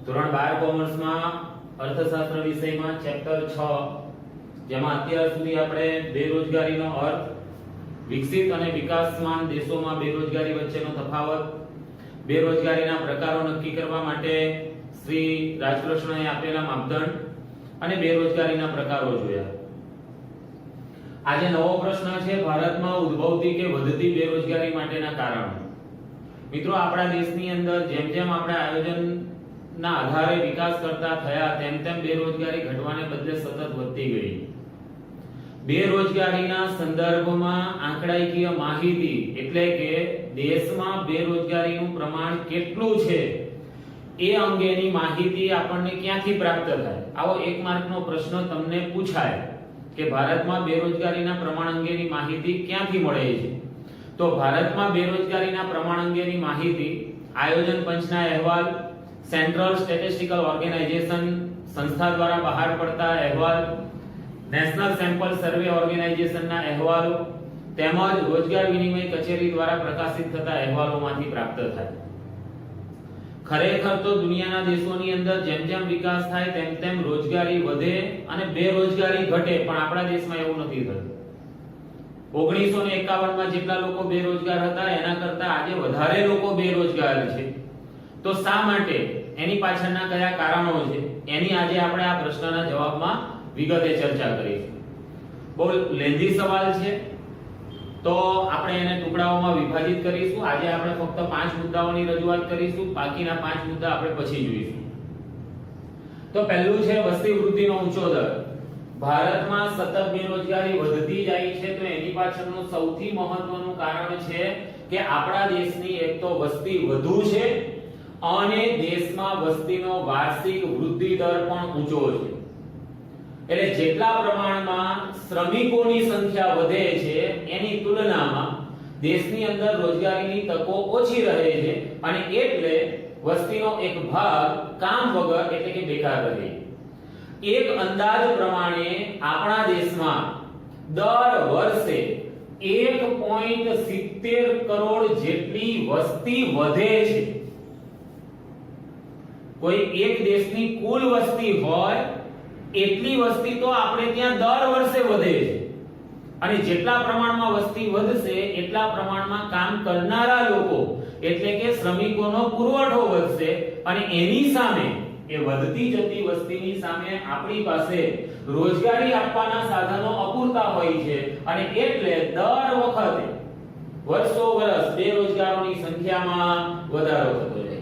ધોરણ 12 કોમર્સમાં અર્થશાસ્ત્ર વિષયમાં ચેપ્ટર 6 જેમાં અત્યાર સુધી આપણે બેરોજગારીનો અર્થ, વિકસિત અને વિકાસમાન દેશોમાં બેરોજગારી વચ્ચેનો તફાવત, બેરોજગારીના પ્રકારો નક્કી કરવા માટે શ્રી રાજકૃષ્ણએ આપેલા માપદંડ અને બેરોજગારીના પ્રકારો જોયા. આજે નવો પ્રશ્ન છે, ભારતમાં ઉદ્ભવતી કે વધતી બેરોજગારી માટેના કારણો. મિત્રો, આપણા દેશની અંદર જેમ જેમ આપણે આયોજનના આધારે વિકાસ કરતા થયા તેમ તેમ બેરોજગારી ઘટવાને બદલે સતત વધતી ગઈ. બેરોજગારીના સંદર્ભમાં આંકડાકીય માહિતી એટલે કે દેશમાં બેરોજગારીનું પ્રમાણ કેટલું છે એ અંગેની માહિતી આપણને ક્યાંથી પ્રાપ્ત થાય? આવો 1 માર્કનો પ્રશ્ન તમને પૂછાય કે ભારતમાં બેરોજગારીના પ્રમાણ અંગેની માહિતી ક્યાંથી મળે છે. તો ભારતમાં બેરોજગારીના પ્રમાણ અંગેની માહિતી આયોજન પંચના અહેવાલ, સેન્ટ્રલ સ્ટેટિસ્ટિકલ ઓર્ગેનાઇઝેશન સંસ્થા દ્વારા બહાર પડતા અહેવાલ, નેશનલ સેમ્પલ સર્વે ઓર્ગેનાઇઝેશનના અહેવાલો તેમજ રોજગાર વિનિમય કચેરી દ્વારા પ્રકાશિત થતા અહેવાલોમાંથી પ્રાપ્ત થાય. ખરેખર તો દુનિયાના દેશોની અંદર જેમ જેમ વિકાસ થાય તેમ તેમ રોજગારી વધે અને બેરોજગારી ઘટે, પણ આપણા દેશમાં એવું નથી થતું. 1951 માં જેટલા લોકો બેરોજગાર હતા એના કરતા આજે વધારે લોકો બેરોજગાર છે. તો શા માટે, એની પાછળના કયા કારણો છે, એની આજે આપણે આ પ્રશ્નના જવાબમાં વિગતે ચર્ચા કરીશું. બહુ લેન્ધી સવાલ છે તો આપણે એને ટુકડાઓમાં વિભાજિત કરીશું. આજે આપણે ફક્ત 5 મુદ્દાઓની રજૂઆત કરીશું, બાકીના 5 મુદ્દા આપણે પછી જોઈશું. તો પહેલું છે વસ્તી વૃદ્ધિનો ઊંચો દર. ભારતમાં સતત બેરોજગારી વધતી જાય છે તો એની પાછળનું સૌથી મહત્વનું કારણ છે કે આપણા દેશની એક તો વસ્તી વધુ છે અને દેશમાં વસ્તીનો વાર્ષિક વૃદ્ધિ દર પણ ઊંચો છે. એટલે જેટલા પ્રમાણમાં શ્રમિકોની સંખ્યા વધે છે એની તુલનામાં દેશની અંદર રોજગારીની તકો ઓછી રહે છે અને એટલે વસ્તીનો એક ભાગ કામ વગર એટલે કે બેકાર રહે. એક અંદાજ પ્રમાણે આપણા દેશમાં દર વર્ષે 1.70 કરોડ જેટલી વસ્તી વધે છે. કોઈ એક દેશની કુલ વસ્તી હોય એટલી વસ્તી તો આપણે ત્યાં દર વર્ષે વધે છે અને જેટલા પ્રમાણમાં વસ્તી વધશે એટલા પ્રમાણમાં કામ કરનારા લોકો એટલે કે શ્રમિકોનો પુરવઠો વધશે અને એની સામે એ વધતી જતી વસ્તીની સામે આપણી પાસે રોજગારી આપવાના સાધનો અપૂરતા હોય છે અને એટલે દર વખતે વર્ષો વર્ષ બેરોજગારોની સંખ્યામાં વધારો થતો જાય.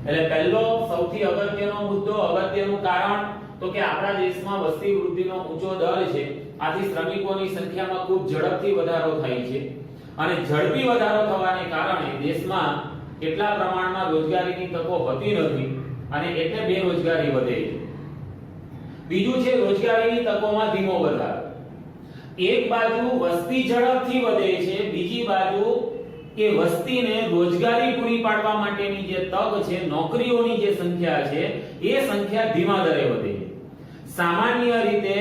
એટલે પહેલો સૌથી અગત્યનો મુદ્દો, અગત્યનું કારણ તો કે આપણા દેશમાં વસ્તી વૃદ્ધિનો ઊંચો દર છે. આથી શ્રમિકોની સંખ્યામાં ખૂબ ઝડપથી વધારો થાય છે અને ઝડપી વધારો થવાને કારણે દેશમાં કેટલા પ્રમાણમાં રોજગારીની તકો હોતી નથી અને એટલે બેરોજગારી વધે છે. બીજું છે રોજગારીની તકોમાં ધીમો વધારો. એક બાજુ વસ્તી ઝડપથી વધે છે, બીજી બાજુ કે વસ્તીને રોજગારી પૂરી પાડવા માટેની જે તક છે, નોકરીઓની જે સંખ્યા છે એ સંખ્યા ધીમા દરે વધે છે. સામાન્ય રીતે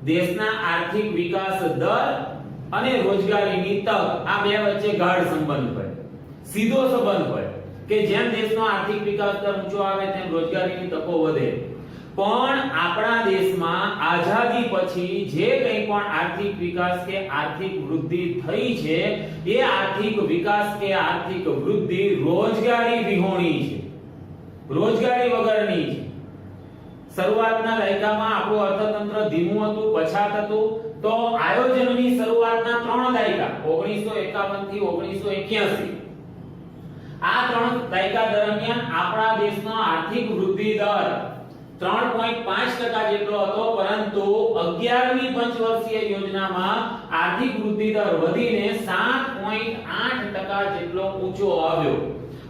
દેશના આર્થિક વિકાસ દર અને રોજગારીની તક આ બે વચ્ચે ગાઢ સંબંધ હોય, સીધો સંબંધ હોય કે જેમ દેશનો આર્થિક વિકાસ દર ઊંચો આવે તેમ રોજગારીની તકો વધે. પણ આપણા દેશમાં આઝાદી પછી જે કંઈ પણ આર્થિક વિકાસ કે આર્થિક વૃદ્ધિ થઈ છે એ આર્થિક વિકાસ કે આર્થિક વૃદ્ધિ રોજગારી વિહોણી છે, રોજગારી વગરની છે. શરૂઆતના દાયકામાં આપણું અર્થતંત્ર ધીમું હતું, પછાત હતું. તો આયોજનની શરૂઆતના 3 દાયકા 1951 થી 1981 આ 3 દાયકા દરમિયાન આપણા દેશનો આર્થિક વૃદ્ધિ દર 3.5% જેટલો હતો, પરંતુ 11મી પંચવર્ષીય યોજનામાં આર્થિક વૃદ્ધિ દર વધીને 7.8% જેટલો ઊંચો આવ્યો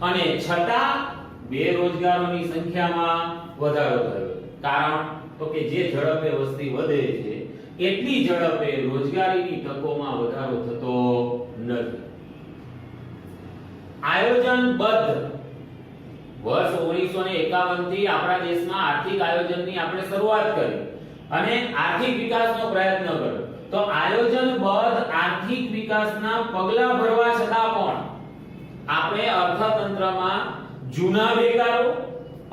અને છતાં બેરોજગારોની સંખ્યામાં વધારો થયો. કારણ તો કે જે ઝડપે વસ્તી વધે છે એટલી ઝડપે રોજગારીની તકોમાં વધારો થતો નથી. આયોજનબદ્ધ વર્ષ 1951 થી આપણા દેશમાં આર્થિક આયોજનની આપણે શરૂઆત કરી અને આર્થિક વિકાસનો પ્રયત્ન કર્યો. તો આયોજનબદ્ધ આર્થિક વિકાસના પગલા ભરવા છતાં પણ આપણે અર્થતંત્રમાં જૂના બેકારો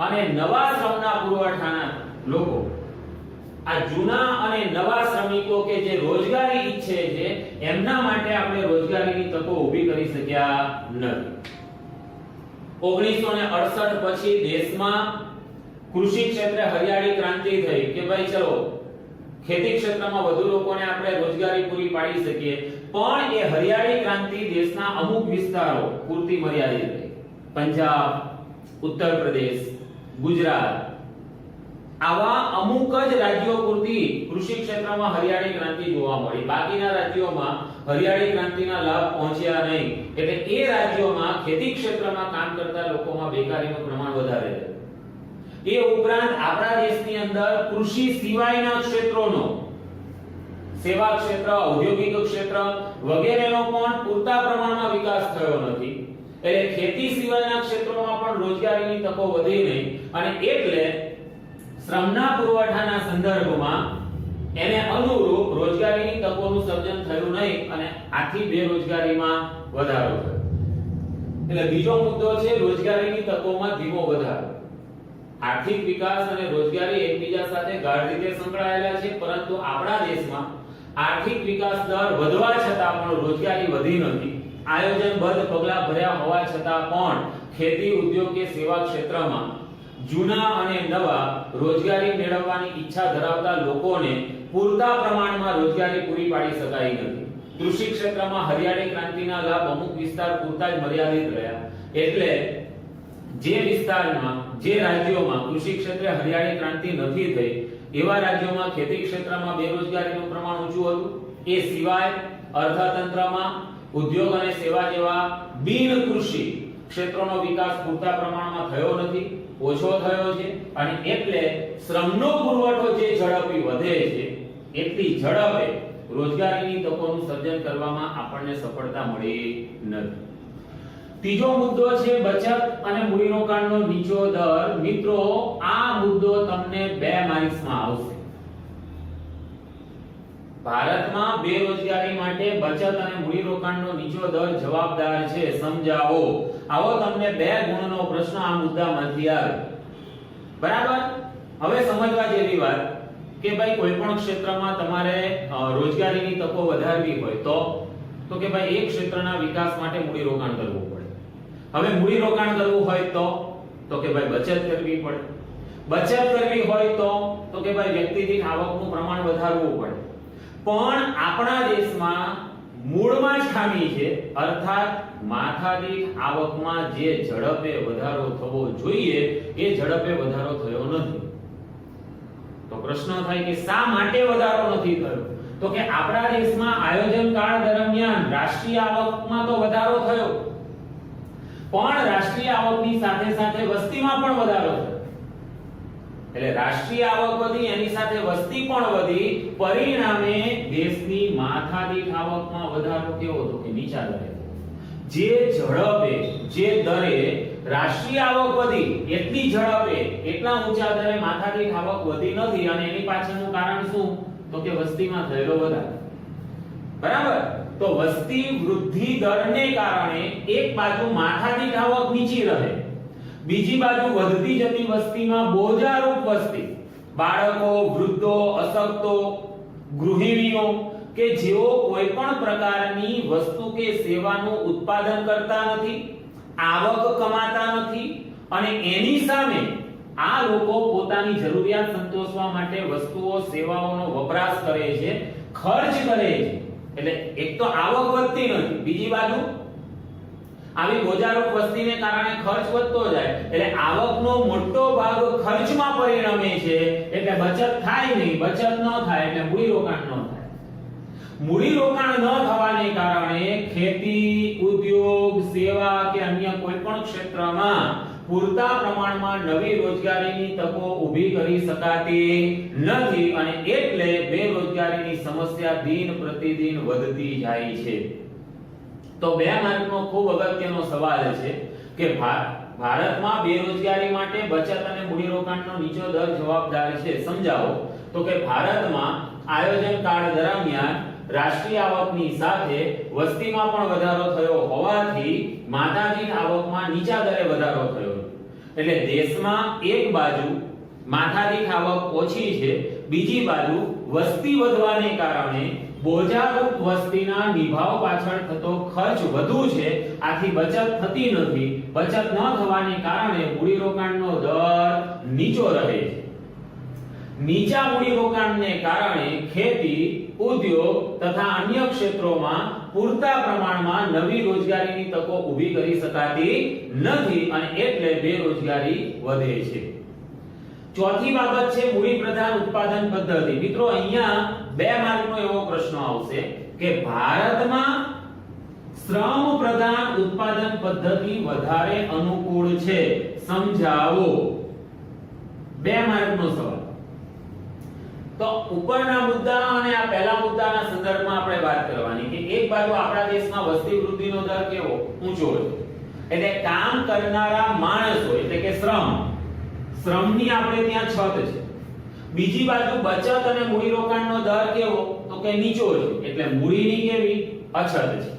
અને નવા શ્રમના પુરવઠાના લોકો, આ જૂના અને નવા શ્રમિકો કે જે રોજગારી ઈચ્છે છે એમના માટે આપણે રોજગારીની તકો ઊભી કરી શક્યા નથી. 1968 પછી દેશમાં કૃષિ ક્ષેત્રે હરિયાળી ક્રાંતિ થઈ કે ભાઈ ચલો ખેતી ક્ષેત્રમાં વધુ લોકોને આપણે રોજગારી પૂરી પાડી શકીએ, પણ એ હરિયાળી ક્રાંતિ દેશના અમુક વિસ્તારો પૂરતી મર્યાદિત રહી. પંજાબ, ઉત્તર પ્રદેશ, ગુજરાત આવા અમુક જ રાજ્યો પૂરતી કૃષિ ક્ષેત્રમાં હરિયાળી ક્રાંતિ જોવા મળી. બાકીના રાજ્યોમાં હરિયાળી ક્રાંતિના લાભ પહોંચ્યા નહીં. એટલે એ રાજ્યોમાં ખેતી ક્ષેત્રમાં કામ કરતા લોકોમાં બેકારીનું પ્રમાણ વધારે છે. એ ઉપરાંત આપણા દેશની અંદર કૃષિ સિવાયના ક્ષેત્રોનો, સેવા ક્ષેત્ર, ઔદ્યોગિક ક્ષેત્ર વગેરેનો પણ પૂરતા પ્રમાણમાં વિકાસ થયો નથી. એટલે ખેતી સિવાયના ક્ષેત્રોમાં પણ રોજગારીની તકો વધી નહીં અને એટલે શ્રમના પુરવઠાના સંદર્ભમાં એને અનુરૂપ રોજગારીની તકોનું સર્જન થયું નહીં અને આથી બેરોજગારીમાં વધારો થયો. એટલે બીજો મુદ્દો છે રોજગારીની તકોમાં ધીમો વધારો. આર્થિક વિકાસ અને રોજગારી એકબીજા સાથે ગાઢ રીતે સંકળાયેલા છે, પરંતુ આપણા દેશમાં આર્થિક વિકાસ દર વધવા છતાં પણ રોજગારી વધી નથી. આયોજનબદ્ધ પગલાં ભર્યા હોવા છતાં પણ ખેતી, ઉદ્યોગ કે સેવા ક્ષેત્રમાં જૂના અને નવા રોજગારી મેળવવાની ઈચ્છા ધરાવતા લોકોને પૂરતા પ્રમાણમાં રોજગારી પૂરી પાડી શકાઈ નથી. કૃષિ ક્ષેત્રમાં હરિયાળી ક્રાંતિના લાભ અમુક વિસ્તાર પૂરતા જ મર્યાદિત રહ્યા. એટલે જે વિસ્તારમાં, જે રાજ્યોમાં કૃષિ ક્ષેત્રે હરિયાળી ક્રાંતિ નથી થઈ એવા રાજ્યોમાં ખેતી ક્ષેત્રમાં બેરોજગારીનું પ્રમાણ ઊંચું હતું. એ સિવાય અર્થતંત્રમાં ઉદ્યોગ અને સેવા જેવા બિન કૃષિ ક્ષેત્રોનો વિકાસ પૂરતા પ્રમાણમાં થયો નથી, ઓછો થયો છે અને એટલે શ્રમનો પુરવઠો જે ઝડપી વધે છે એટલી ઝડપે રોજગારીની તકોનું સર્જન કરવામાં આપણને સફળતા મળી નથી. ત્રીજો મુદ્દો છે બચત અને મૂડીરોકાણનો નીચો દર. મિત્રો, આ મુદ્દો તમને 2 માર્ક્સમાં આવશે. ભારતમાં બેરોજગારી માટે બચત અને મૂડીરોકાણનો નીચો દર જવાબદાર છે. સમજાવો. આવો તમને 2 ગુણનો પ્રશ્ન આ મુદ્દામાંથી આવે. બરાબર? હવે સમજવા જેવી વાત કે ભાઈ કોઈ પણ ક્ષેત્રમાં તમારે રોજગારીની તકો વધારવી હોય તો કે ભાઈ એક ક્ષેત્રના વિકાસ માટે મૂડીરોકાણ કરવું પડે. હવે મૂડીરોકાણ કરવું હોય તો કે ભાઈ બચત કરવી પડે. બચત કરવી હોય તો કે ભાઈ વ્યક્તિ દીઠ આવકનું પ્રમાણ વધારવું પડે. પણ આપણા દેશમાં મૂળમાં જ ખામી છે, અર્થાત માથાદીઠ આવકમાં જે ઝડપે વધારો થવો જોઈએ એ ઝડપે વધારો થયો નથી. તો પ્રશ્ન થાય કે શા માટે વધારો નથી થયો? તો કે આપણા દેશમાં આયોજન કાળ દરમિયાન રાષ્ટ્રીય આવકમાં તો વધારો થયો, પણ રાષ્ટ્રીય આવકની સાથે સાથે વસ્તીમાં પણ વધારો થયો. એટલે રાષ્ટ્રીય આવક વધી, એની સાથે વસ્તી પણ વધી, પરિણામે દેશની માથાદીઠ આવકમાં વધારો કેવો હતો કે નીચા દરે. જે ઝડપે, જે દરે રાષ્ટ્રીય આવક વધી એટલી ઝડપે, એટલા ઊંચા દરે માથાદીઠ આવક વધી નથી અને એની પાછળનું કારણ શું? તો કે વસ્તીમાં થયેલો વધારો. બરાબર? તો વસ્તી વૃદ્ધિ દરને કારણે એક બાજુ માથાદીઠ આવક નીચી રહે, બીજી બાજુ વધતી જતી વસ્તીમાં બોજારૂપ વસ્તી, બાળકો, વૃદ્ધો, અશક્તો, ગૃહિણીઓ કે જેઓ કોઈ પણ પ્રકારની વસ્તુ કે સેવાનું ઉત્પાદન કરતા નથી, આવક કમાતા નથી અને એની સામે આ લોકો પોતાની જરૂરિયાત સંતોષવા માટે વસ્તુઓ, સેવાઓનો વપરાશ કરે છે, ખર્ચ કરે છે. એટલે એક તો આવક વધતી નથી, બીજી બાજુ આવી બોજારૂપ વસ્તીને કારણે ખર્ચ વધતો જાય, એટલે આવકનો મોટો ભાગ ખર્ચમાં પરિણમે છે. એટલે બચત થાય નહીં, બચત ન થાય એટલે મૂડીરોકાણ ન થાય. મૂડીરોકાણ ન થવાને કારણે ખેતી, ઉદ્યોગ, સેવા કે અન્ય કોઈ પણ ક્ષેત્રમાં પૂરતા પ્રમાણમાં નવી રોજગારીની તકો ઊભી કરી શકાતી નથી અને એટલે બેરોજગારીની સમસ્યા દિન પ્રતિદિન વધતી જાય છે. તો 2 માર્કનો ખૂબ અગત્યનો સવાલ છે કે ભારતમાં બેરોજગારી માટે બચત અને મૂડીરોકાણનો નીચો દર જવાબદાર છે. સમજાવો. તો કે ભારતમાં આયોજન કાળ દરમિયાન રાષ્ટ્રીય આવકની સાથે વસ્તીમાં પણ વધારો થયો હોવાથી માથાદીઠ આવકમાં નીચા દરે વધારો થયો. એટલે દેશમાં એક બાજુ માથાદીઠ આવક ઓછી છે, બીજી બાજુ વસ્તી વધવાને કારણે બોજારૂપ વસ્તીના નિભાવ પાછળ થતો ખર્ચ વધુ છે, આથી બચત થતી નથી. બચત ન થવાને કારણે મૂડીરોકાણનો દર નીચો રહે છે. નીચા મૂડીરોકાણને કારણે ખેતી, ઉદ્યોગ તથા અન્ય ક્ષેત્રોમાં પૂરતા પ્રમાણમાં નવી રોજગારીની તકો ઊભી કરી શકાતી નથી અને એટલે બેરોજગારી વધે છે. ચોથી બાબત છે મૂડી પ્રધાન ઉત્પાદન પદ્ધતિ. મિત્રો અહીંયા 2 માર્કનો એવો પ્રશ્ન આવશે કે ભારતમાં શ્રમ પ્રધાન ઉત્પાદન પદ્ધતિ વધારે અનુકૂળ છે, સમજાવો. 2 માર્કનો સવાલ. તો ઉપરના મુદ્દા અને આ પહેલા મુદ્દાના સંદર્ભમાં આપણે વાત કરવાની કે એક બાજુ આપણા દેશમાં વસ્તી વૃદ્ધિનો દર કેવો ઊંચો છે, એટલે કામ કરનારા માણસો એટલે કે શ્રમની આપણે ત્યાં છત છે. બીજી બાજુ બચત અને મૂડીરોકાણનો દર કેવો તો કે નીચો છે, એટલે મૂડીની કેવી અછત છે.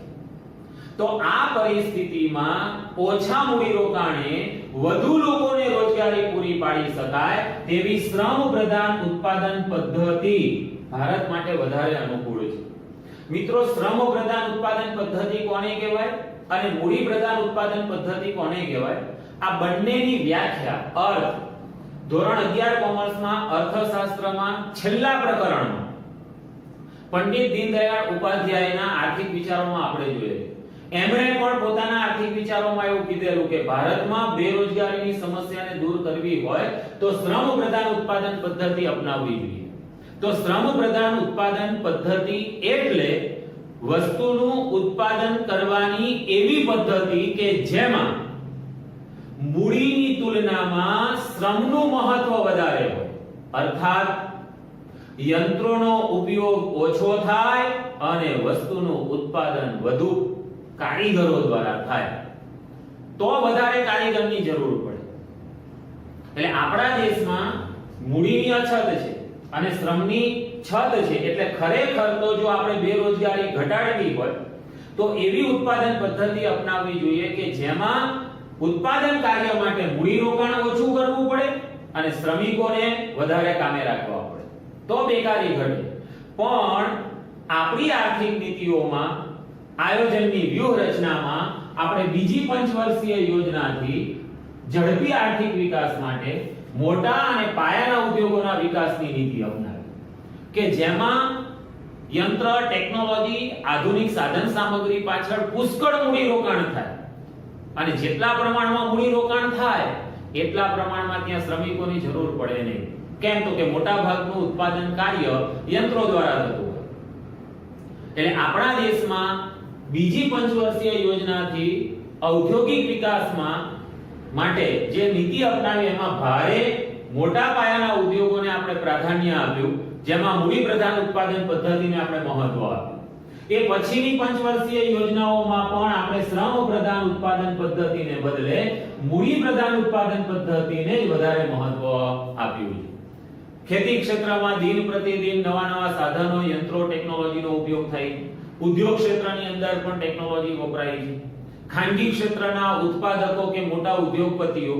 તો આ પરિસ્થિતિમાં ઓછા મૂડીરોકાણે વધુ લોકોને રોજગારી પૂરી પાડી શકાય તેવી શ્રમ પ્રધાન ઉત્પાદન પદ્ધતિ ભારત માટે વધારે અનુકૂળ છે. મિત્રો શ્રમ પ્રધાન ઉત્પાદન પદ્ધતિ કોને કહેવાય અને મૂડી પ્રધાન ઉત્પાદન પદ્ધતિ કોને કહેવાય, આ બંનેની વ્યાખ્યા અર્થ ધોરણ 11 કોમર્સમાં અર્થશાસ્ત્રમાં છેલ્લા પ્રકરણમાં પંડિત દીનદયાળ ઉપાધ્યાયના આર્થિક વિચારોમાં આપણે જોઈએ. એમણે પણ પોતાના આર્થિક વિચારોમાં એવું કીધેલું કે ભારતમાં બેરોજગારીની સમસ્યાને દૂર કરવી હોય તો શ્રમ પ્રધાન ઉત્પાદન પદ્ધતિ અપનાવવી જોઈએ. તો શ્રમ પ્રધાન ઉત્પાદન પદ્ધતિ એટલે વસ્તુનું ઉત્પાદન કરવાની એવી પદ્ધતિ કે જેમાં મૂડીની તુલનામાં શ્રમનું મહત્વ વધારે હોય, અર્થાત યંત્રોનો ઉપયોગ ઓછો થાય અને વસ્તુનું ઉત્પાદન વધુ કારીગરો દ્વારા થાય તો વધારે કારીગરની જરૂર પડે. એટલે આપણા દેશમાં મૂડીની અછત છે અને શ્રમની છત છે, એટલે ખરેખર તો જો આપણે બેરોજગારી ઘટાડવી હોય તો એવી ઉત્પાદન પદ્ધતિ અપનાવવી જોઈએ કે જેમાં ઉત્પાદન કાર્ય માટે મૂડીરોકાણ ઓછું કરવું પડે અને શ્રમિકોને વધારે કામે રાખવા પડે તો બેકારી ઘટે. પણ આપણી આર્થિક નીતિઓમાં આયોજનની વ્યૂહરચનામાં આપણે બીજી પંચવર્ષીય યોજનાથી ઝડપી આર્થિક વિકાસ માટે મોટા અને પાયાના ઉદ્યોગોના વિકાસની નીતિ અપનાવી કે જેમાં યંત્ર, ટેકનોલોજી, આધુનિક સાધન સામગ્રી પાછળ પુષ્કળ મૂડીરોકાણ થાય અને જેટલા પ્રમાણમાં મૂડીરોકાણ થાય એટલા પ્રમાણમાં ત્યાં શ્રમિકોની જરૂર પડે નહીં. કેમ તો કે મોટા ભાગનું ઉત્પાદન કાર્ય યંત્રો દ્વારા થતું હોય. એટલે આપણા દેશમાં બીજી પંચવર્ષીય યોજનાથી ઔદ્યોગિક વિકાસમાં માટે જે નીતિ અપનાવી એમાં ભારે મોટા પાયાના ઉદ્યોગોને આપણે પ્રાધાન્ય આપ્યું, જેમાં મૂડી પ્રધાન ઉત્પાદન પદ્ધતિને આપણે મહત્વ આપ્યું. એ પછીની પંચવર્ષીય યોજનાઓમાં પણ આપણે શ્રમ પ્રધાન ઉત્પાદન પદ્ધતિને બદલે મૂડી પ્રધાન ઉત્પાદન પદ્ધતિને જ વધારે મહત્વ આપ્યું છે. ખેતી ક્ષેત્રમાં દિન પ્રતિદિન નવા સાધનો, યંત્રો, ટેકનોલોજીનો ઉપયોગ થાય. ઉદ્યોગ ક્ષેત્રની અંદર પણ ટેકનોલોજી વપરાય છે. ખાનગી ક્ષેત્રના ઉત્પાદકો કે મોટા ઉદ્યોગપતિઓ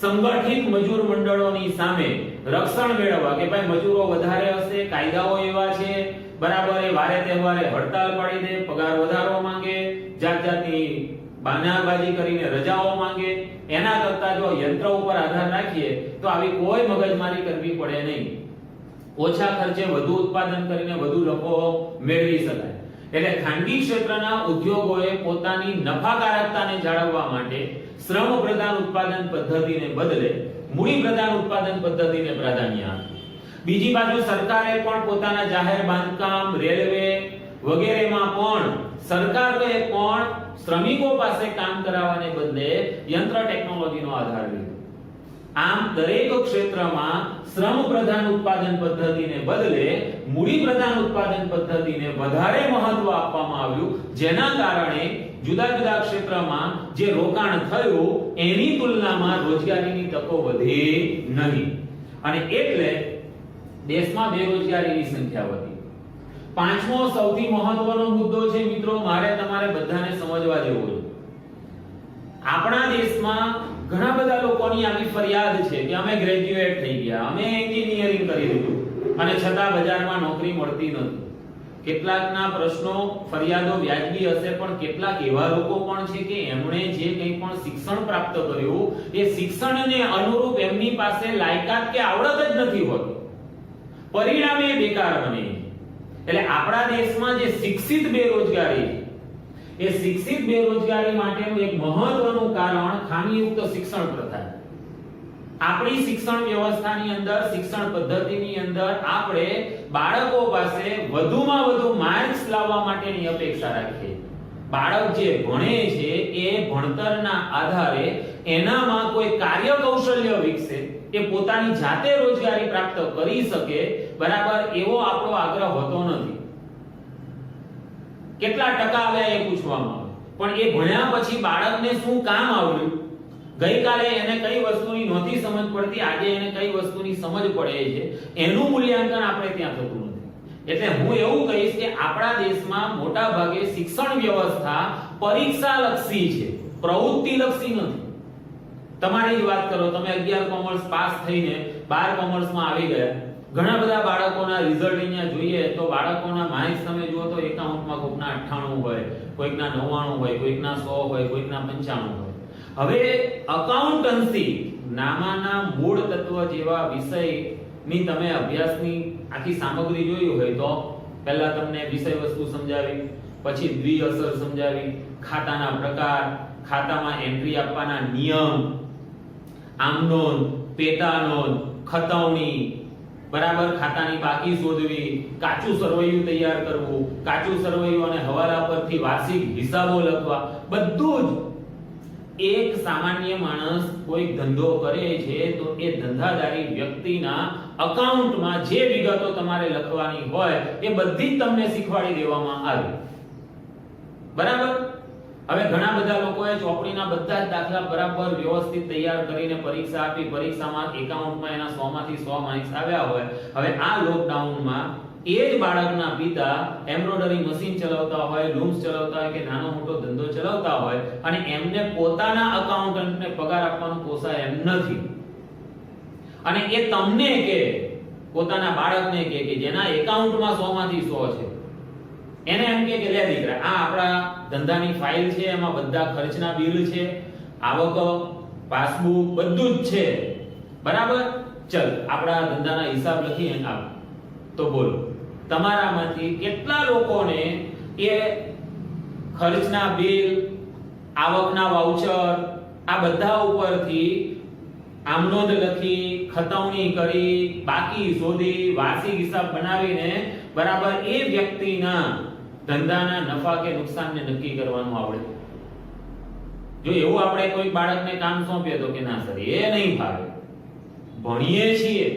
સંગઠિત મજૂર મંડળોની સામે રક્ષણ મેળવવા કે ભાઈ મજૂરો વધારે હશે, કાયદાઓ એવા છે, બરાબર એ વારે તહેવારે હડતાલ પાડી દે, પગાર વધારો માંગે, જાતની બાનાબાજી કરીને રજાઓ માંગે, એના કરતા જો યંત્ર ઉપર આધાર રાખીએ તો આવી કોઈ મગજમારી કરવી પડે નહીં. ઓછા ખર્ચે વધુ ઉત્પાદન કરીને વધુ લોકો મેળવી શકાય. એટલે ખાનગી ક્ષેત્રના ઉદ્યોગોએ પોતાની નફાકારકતાને જાળવવા માટે શ્રમ પ્રધાન ઉત્પાદન પદ્ધતિને બદલે મૂડી પ્રધાન ઉત્પાદન પદ્ધતિને પ્રાધાન્ય આપ્યું. બીજી બાજુ સરકારે પણ પોતાના જાહેર બાંધકામ, રેલવે વગેરેમાં પણ સરકારે પણ શ્રમિકો પાસે કામ કરાવવાને બદલે યંત્ર ટેકનોલોજીનો આધાર લીધો. આમ દરેક ક્ષેત્રમાં શ્રમ પ્રધાન ઉત્પાદન પદ્ધતિને બદલે મૂડી પ્રધાન ઉત્પાદન પદ્ધતિને વધારે મહત્વ આપવામાં આવ્યું, જેના કારણે જુદા જુદા ક્ષેત્રમાં જે રોકાણ થયું એની તુલનામાં રોજગારીની તકો વધી નહીં અને એટલે દેશમાં બેરોજગારીની સંખ્યા વધી. પાંચમો સૌથી મહત્વનો મુદ્દો છે મિત્રો, મારે તમારે બધાને સમજવા જેવો છે. આપણા દેશમાં ઘણા બધા લોકોની આવી ફરિયાદ છે કે અમે ગ્રેજ્યુએટ થઈ ગયા, અમે એન્જિનિયરિંગ કરી લીધું અને છતાં બજારમાં નોકરી મળતી નથી. કેટલાકના પ્રશ્નો ફરિયાદો વ્યાજબી હશે, પણ કેટલાક એવા લોકો પણ છે કે એમણે જે કંઈ પણ શિક્ષણ પ્રાપ્ત કર્યું એ શિક્ષણને અનુરૂપ એમની પાસે લાયકાત કે આવડત જ નથી હોતી, પરિણામે બેકાર બને. એટલે આપણા દેશમાં જે શિક્ષિત બેરોજગારી, એ શિક્ષિત બેરોજગારી માટેનું એક મહત્વનું કારણ ખામીયુક્ત શિક્ષણ પ્રથા. આપણી શિક્ષણ વ્યવસ્થાની અંદર, શિક્ષણ પદ્ધતિની અંદર આપણે બાળકો પાસે વધુમાં વધુ માર્ક્સ લાવવા માટેની અપેક્ષા રાખીએ. બાળક જે ભણે છે એ ભણતરના આધારે એનામાં કોઈ કાર્ય કૌશલ્ય વિકસે, એ પોતાની જાતે રોજગારી પ્રાપ્ત કરી શકે, બરાબર, એવો આપણો આગ્રહ હોતો નથી. કેટલા ટકા આવ્યા એ પૂછવામાં આવે, પણ એ ભણ્યા પછી બાળકને શું કામ આવ્યું, ગઈકાલે એને કઈ વસ્તુની નહોતી સમજ પડતી, આજે એને કઈ વસ્તુની સમજ પડે છે, એનું મૂલ્યાંકન આપણે ત્યાં થતું નથી. એટલે હું એવું કહીશ કે આપણા દેશમાં મોટા ભાગે શિક્ષણ વ્યવસ્થા પરીક્ષા લક્ષી છે, પ્રવૃત્તિ લક્ષી નથી. તમારી જ વાત કરો, તમે 11 કોમર્સ પાસ થઈને 12 કોમર્સમાં આવી ગયા, ઘણા બધા બાળકોના રિઝલ્ટ અહીંયા જોઈએ તો બાળકોના માર્ક્સ તમે જુઓ તો એકાઉન્ટમાં કોઈકના 98 હોય, કોઈકના 99 હોય, કોઈકના 100 હોય, કોઈકના 95 હોય. હવે અકાઉન્ટન્સી નામાના મૂળ તત્વ જેવા વિષયની તમે અભ્યાસની આખી સામગ્રી જોઈ હોય તો પહેલા તમને વિષય વસ્તુ સમજાવી, પછી દ્વિઅસર સમજાવી, ખાતાના પ્રકાર, ખાતામાં એન્ટ્રી આપવાના નિયમ, આમનોંધ, પેટાનોંધ, ખતવણી, બરાબર, ખાતાની બાકી શોધવી, કાચું સરવૈયું તૈયાર કરવું, કાચું સરવૈયું અને હવાલા પરથી વાર્ષિક હિસાબો લખવા, બધું જ એક સામાન્ય માણસ કોઈ ધંધો કરે છે તો એ ધંધાદારી વ્યક્તિના અકાઉન્ટમાં જે વિગતો તમારે લખવાની હોય એ બધી જ તમને શીખવાડી દેવામાં આવી, બરાબર. હવે ઘણા બધા લોકોએ ચોપડીના બધા જ દાખલા બરાબર વ્યવસ્થિત તૈયાર કરીને પરીક્ષા આપી, પરીક્ષામાં એકાઉન્ટમાં એના 100 માંથી 100 માર્ક્સ આવ્યા હોય. હવે આ લોકડાઉનમાં એ જ બાળકના પિતા એમ્બ્રોઇડરી મશીન ચલાવતા હોય, લૂમ્સ ચલાવતા હોય કે નાનો મોટો ધંધો ચલાવતા હોય અને એમને પોતાના અકાઉન્ટન્ટને પગાર આપવાનું પોસાય એમ નથી, અને એ તમને કે પોતાના બાળકને કે જેના એકાઉન્ટમાં 100 માંથી 100 છે, એને એમ કે લે દીકરા, આ આપણા ધંધાની ફાઇલ છે, એમાં બધા ખર્ચના બિલ છે, આવક પાસબુક બધું જ છે, બરાબર, ચલ આપણા ધંધાના હિસાબ લખીએ આપ. તો બોલો તમારામાંથી કેટલા લોકોને એ ખર્ચના બિલ, આવકના વાઉચર, આ બધા ઉપરથી આમનોંધ લખી, ખતવણી કરી, બાકી શોધી, વાર્ષિક હિસાબ બનાવીને બરાબર એ વ્યક્તિના ધંધાના નફા કે નુકસાનને નક્કી કરવાનું આવડે? જો એવું આપણે કોઈ બાળકને કામ સોંપીએ તો કે ના સર એ નહીં ફાવે. ભણીએ છીએ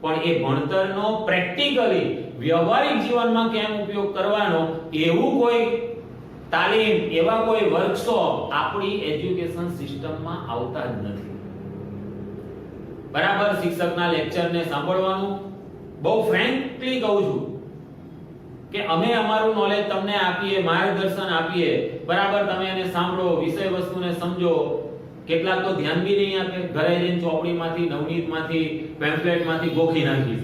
પણ એ ભણતરનો પ્રેક્ટિકલી વ્યવહારિક જીવનમાં કેમ ઉપયોગ કરવાનો એવું કોઈ તાલીમ, એવા કોઈ વર્કશોપ આપણી એજ્યુકેશન સિસ્ટમમાં આવતા જ નથી. બરાબર, શિક્ષકના લેક્ચરને સાંભળવાનું. બહુ ફ્રેન્કલી કહું છું કે અમે અમારું નોલેજ તમને આપીએ, માર્ગદર્શન આપીએ, બરાબર, તમે એને સાંભળો, વિષય વસ્તુને સમજો. કેટલાક તો ધ્યાન બી નહીં આપે, ઘરે જઈને ચોપડીમાંથી, નવનીતમાંથી, પેમ્ફલેટમાંથી ગોખી નાખી.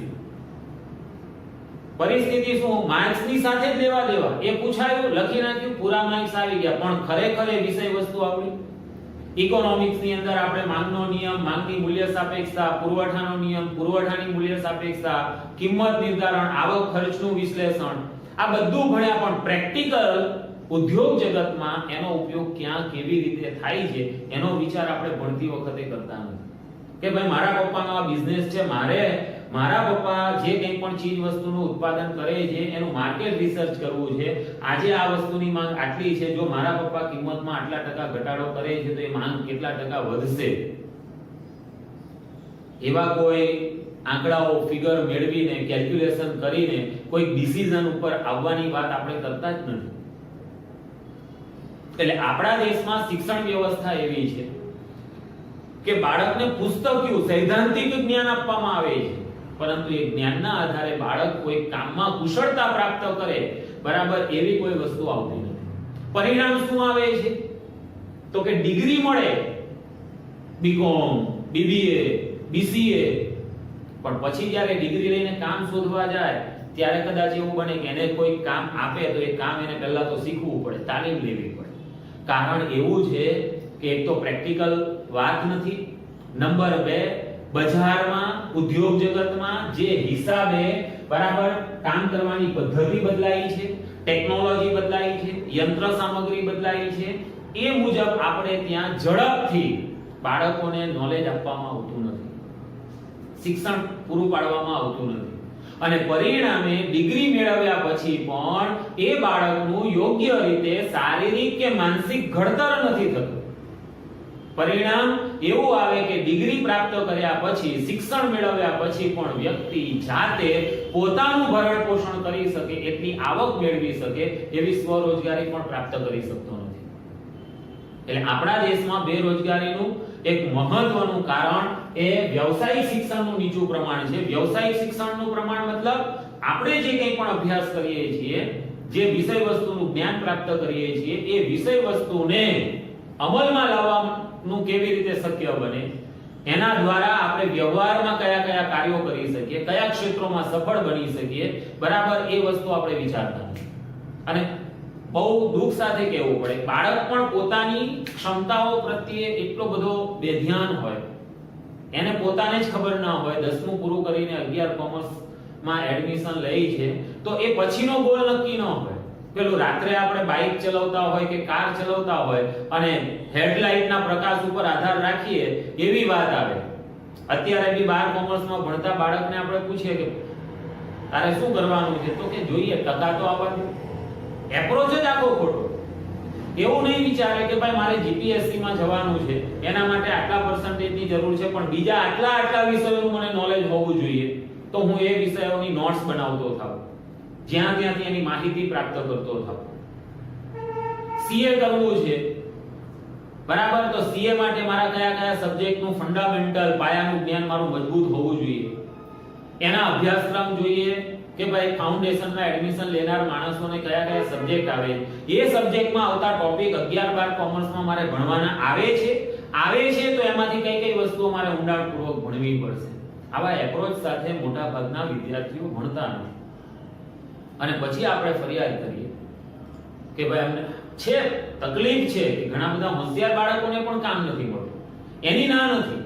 પરિસ્થિતિ શું? માર્ક્સની સાથે જ લેવા દેવા. એ પૂછાયું, લખી નાખ્યું, પૂરા માર્ક્સ આવી ગયા, પણ ખરેખર એ વિષય વસ્તુ આવડી? ઇકોનોમિક્સ ની અંદર આપણે માંગનો નિયમ, માંગની મૂલ્ય સાપેક્ષતા, પુરવઠાનો નિયમ, પુરવઠાની મૂલ્ય સાપેક્ષતા, કિંમત નિર્ધારણ, આવક ખર્ચનું વિશ્લેષણ, આ બધું ભણ્યા, પણ પ્રેક્ટિકલ ઉદ્યોગ જગતમાં એનો ઉપયોગ ક્યાં કેવી રીતે થાય છે એનો વિચાર આપણે ભણતી વખતે કરતા નથી. કે ભાઈ મારા પપ્પાનો આ બિઝનેસ છે, મારા પપ્પા જે કંઈ પણ ચીજ વસ્તુનું ઉત્પાદન કરે છે એનું માર્કેટ રિસર્ચ કરવું છે. આજે આ વસ્તુની માંગ આટલી છે, જો મારા પપ્પા કિંમતમાં આટલા ટકા ઘટાડો કરે છે તો એ માંગ કેટલા ટકા વધશે, એવા કોઈ આંકડાઓ, ફિગર મેળવીને, કેલ્ક્યુલેશન કરીને કોઈ ડિસિઝન ઉપર આવવાની વાત આપણે કરતા જ નથી. એટલે આપણા દેશમાં શિક્ષણ વ્યવસ્થા એવી છે કે બાળકને પુસ્તકીય સૈદ્ધાંતિક જ્ઞાન આપવામાં આવે છે, પરંતુ એ જ્ઞાનના આધારે બાળક કોઈ કામમાં કુશળતા પ્રાપ્ત કરે, બરાબર, એવી કોઈ વસ્તુ આવતી નથી. પરિણામ શું આવે છે? તો કે ડિગ્રી મળે બીકોમ, બીબીએ, બીસીએ, પણ પછી જ્યારે ડિગ્રી લઈને કામ શોધવા જાય ત્યારે કદાચ એવું બને કે એને કોઈ કામ આપે તો એ કામ એને પહેલા તો શીખવું પડે, તાલીમ લેવી પડે. કારણ એવું છે કે એક તો પ્રેક્ટિકલ વાત નથી, નંબર 2 બજારમાં ઉદ્યોગ જગતમાં જે હિસાબે બરાબર કામ કરવાની પદ્ધતિ બદલાઈ છે, ટેકનોલોજી બદલાઈ છે, યંત્ર સામગ્રી બદલાઈ છે, એ મુજબ આપણે ત્યાં ઝડપથી બાળકોને નોલેજ આપવામાં આવતું નથી, શિક્ષણ પૂરું પાડવામાં આવતું નથી, અને પરિણામે ડિગ્રી મેળવ્યા પછી પણ એ બાળકનું યોગ્ય રીતે શારીરિક કે માનસિક ઘડતર નથી થતું. પરિણામ એવું આવે કે ડિગ્રી પ્રાપ્ત કર્યા પછી, શિક્ષણ મેળવ્યા પછી પણ વ્યક્તિ જાતે પોતાનું ભરણ પોષણ કરી શકે, એટલી આવક મેળવી શકે એવી સ્વરોજગારી પણ પ્રાપ્ત કરી શકતો નથી. એટલે આપણા દેશમાં બેરોજગારીનું એક મહત્વનું કારણ એ વ્યવસાયિક શિક્ષણનું નીચું પ્રમાણ છે. વ્યવસાયિક શિક્ષણનું પ્રમાણ મતલબ આપણે જે કંઈ પણ અભ્યાસ કરીએ છીએ, જે વિષય વસ્તુનું જ્ઞાન પ્રાપ્ત કરીએ છીએ, એ વિષય વસ્તુને અમલમાં લાવવાનું કેવી રીતે શક્ય બને, એના દ્વારા આપણે વ્યવહારમાં કયા કયા કાર્યો કરી શકીએ, કયા ક્ષેત્રોમાં સફળ બની શકીએ, બરાબર એ વસ્તુ આપણે વિચારતા નથી. અને બહુ દુઃખ સાથે કહેવું પડે, બાળક પણ પોતાની ક્ષમતાઓ પ્રત્યે એટલો બધો બેધ્યાન હોય, એને પોતાને જ ખબર ના હોય, 10મું પૂરું કરીને 11 કોમર્સમાં એડમિશન લઈ છે તો એ પછીનો ગોલ નક્કી ન હોય. પેલું રાત્રે આપણે બાઇક ચલાવતા હોય કે કાર ચલાવતા હોય અને હેડલાઇટના પ્રકાશ ઉપર આધાર રાખીએ એવી વાત આવે. અત્યારે બી 12 કોમર્સમાં ભણતા બાળકને આપણે પૂછીએ કે તારે શું કરવાનું છે, તો કે જોઈએ ટકા તો આવવાનું. એપ્રોચ જ આખો ખોટો. એવું નહીં વિચારે કે ભાઈ મારે જીપીએસસી માં જવાનું છે, એના માટે આટલા પર્સન્ટેજની જરૂર છે, પણ બીજા આટલા વિષયોનું મને નોલેજ હોવું જોઈએ, તો હું એ વિષયોની નોટ્સ બનાવતો થાઉં, જ્યાં ત્યાંથી એની માહિતી પ્રાપ્ત કરતો થાઉં. સીએ કરવું છે, બરાબર, તો સીએ માટે મારા કયા સબ્જેક્ટનું ફંડામેન્ટલ પાયાનું જ્ઞાન મારું મજબૂત હોવું જોઈએ, એના અભ્યાસક્રમ જોઈએ કે ભાઈ ફાઉન્ડેશનમાં એડમિશન લેનાર માણસોને કયા સબ્જેક્ટ આવે, એ સબ્જેક્ટમાં આવતા ટોપિક 11-12 કોમર્સમાં મારે ભણવાના આવે છે તો એમાંથી કઈ વસ્તુઓ મારે ઊંડાણપૂર્વક ભણવી પડશે. આવા એપ્રોચ સાથે મોટા ભાગના વિદ્યાર્થીઓ ભણતા નથી. અને પછી આપણે ફરિયાદ કરીએ કે ભાઈ અમને છે તકલીફ છે કે ઘણા બધા હોશિયાર બાળકોને પણ કામ નથી મળતું, એની ના નથી,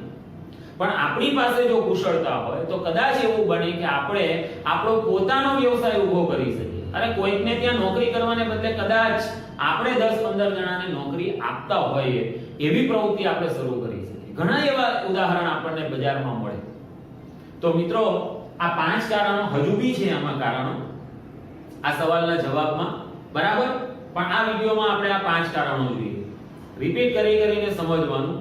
પણ આપણી પાસે જો કુશળતા હોય તો કદાચ એવું બને કે આપણે આપણો પોતાનો વ્યવસાય ઊભો કરી શકીએ. અરે કોઈકને ત્યાં નોકરી કરવાને બદલે કદાચ આપણે 10-15 જણાને નોકરી આપતા હોઈએ એવી પ્રવૃત્તિ આપણે શરૂ કરી શકીએ. ઘણા એવા ઉદાહરણ આપણને બજારમાં મળે. તો મિત્રો, આ 5 કારણો હજુ બી છે, આમાં કારણો આ સવાલના જવાબમાં, બરાબર, પણ આ વિડિયોમાં આપણે આ 5 કારણો જોઈએ, રિપીટ કરીને સમજવાનું,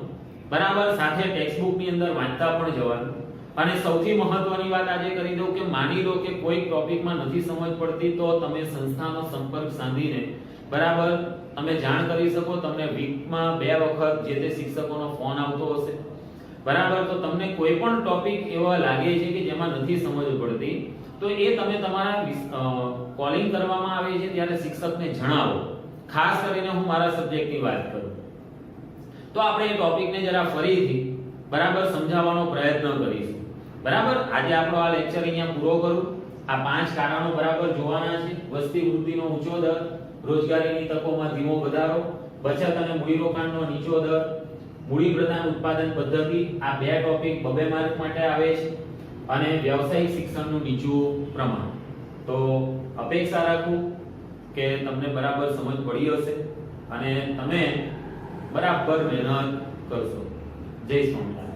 બરાબર, સાથે ટેક્સ્ટબુક ની અંદર વાંચતા પણ જવાનું. અને સૌથી મહત્વની વાત આજે કરી દઉં કે માની લો કે કોઈ ટોપિકમાં નથી સમજ પડતી તો તમે સંસ્થાનો સંપર્ક સાધીને, બરાબર, તમે જાણ કરી શકો. તમને વીકમાં 2 વખત જે તે શિક્ષકોનો ફોન આવતો હશે, બરાબર, તો તમને કોઈ પણ ટોપિક એવો લાગે છે કે જેમાં નથી સમજ પડતી તો એ તમે તમારા કોલિંગ કરવામાં આવે છે ત્યારે શિક્ષકને જણાવો. ખાસ કરીને હું મારા સબ્જેક્ટની વાત કરું તો આપણે એ ટોપિકને જરા ફરીથી બરાબર સમજાવવાનો પ્રયત્ન કરીશું. બરાબર, આજે આપણો આ લેક્ચર અહીંયા પૂરો કરું. આ 5 કારણો બરાબર જોવાના છે. વસ્તી વૃદ્ધિનો ઊંચો દર, રોજગારીની તકોમાં ધીમો વધારો, બચત અને મૂડીરોકાણનો નીચો દર, મૂડી પ્રધાન ઉત્પાદન પદ્ધતિ, આ 2 ટોપિક 2 માર્ક માટે આવે છે, અને વ્યવસાયિક શિક્ષણનું નીચું પ્રમાણ. તો અપેક્ષા રાખું કે તમને બરાબર સમજ પડી હશે અને તમે બરાબર મહેનત કરશો. જય સ્વામિનારાયણ.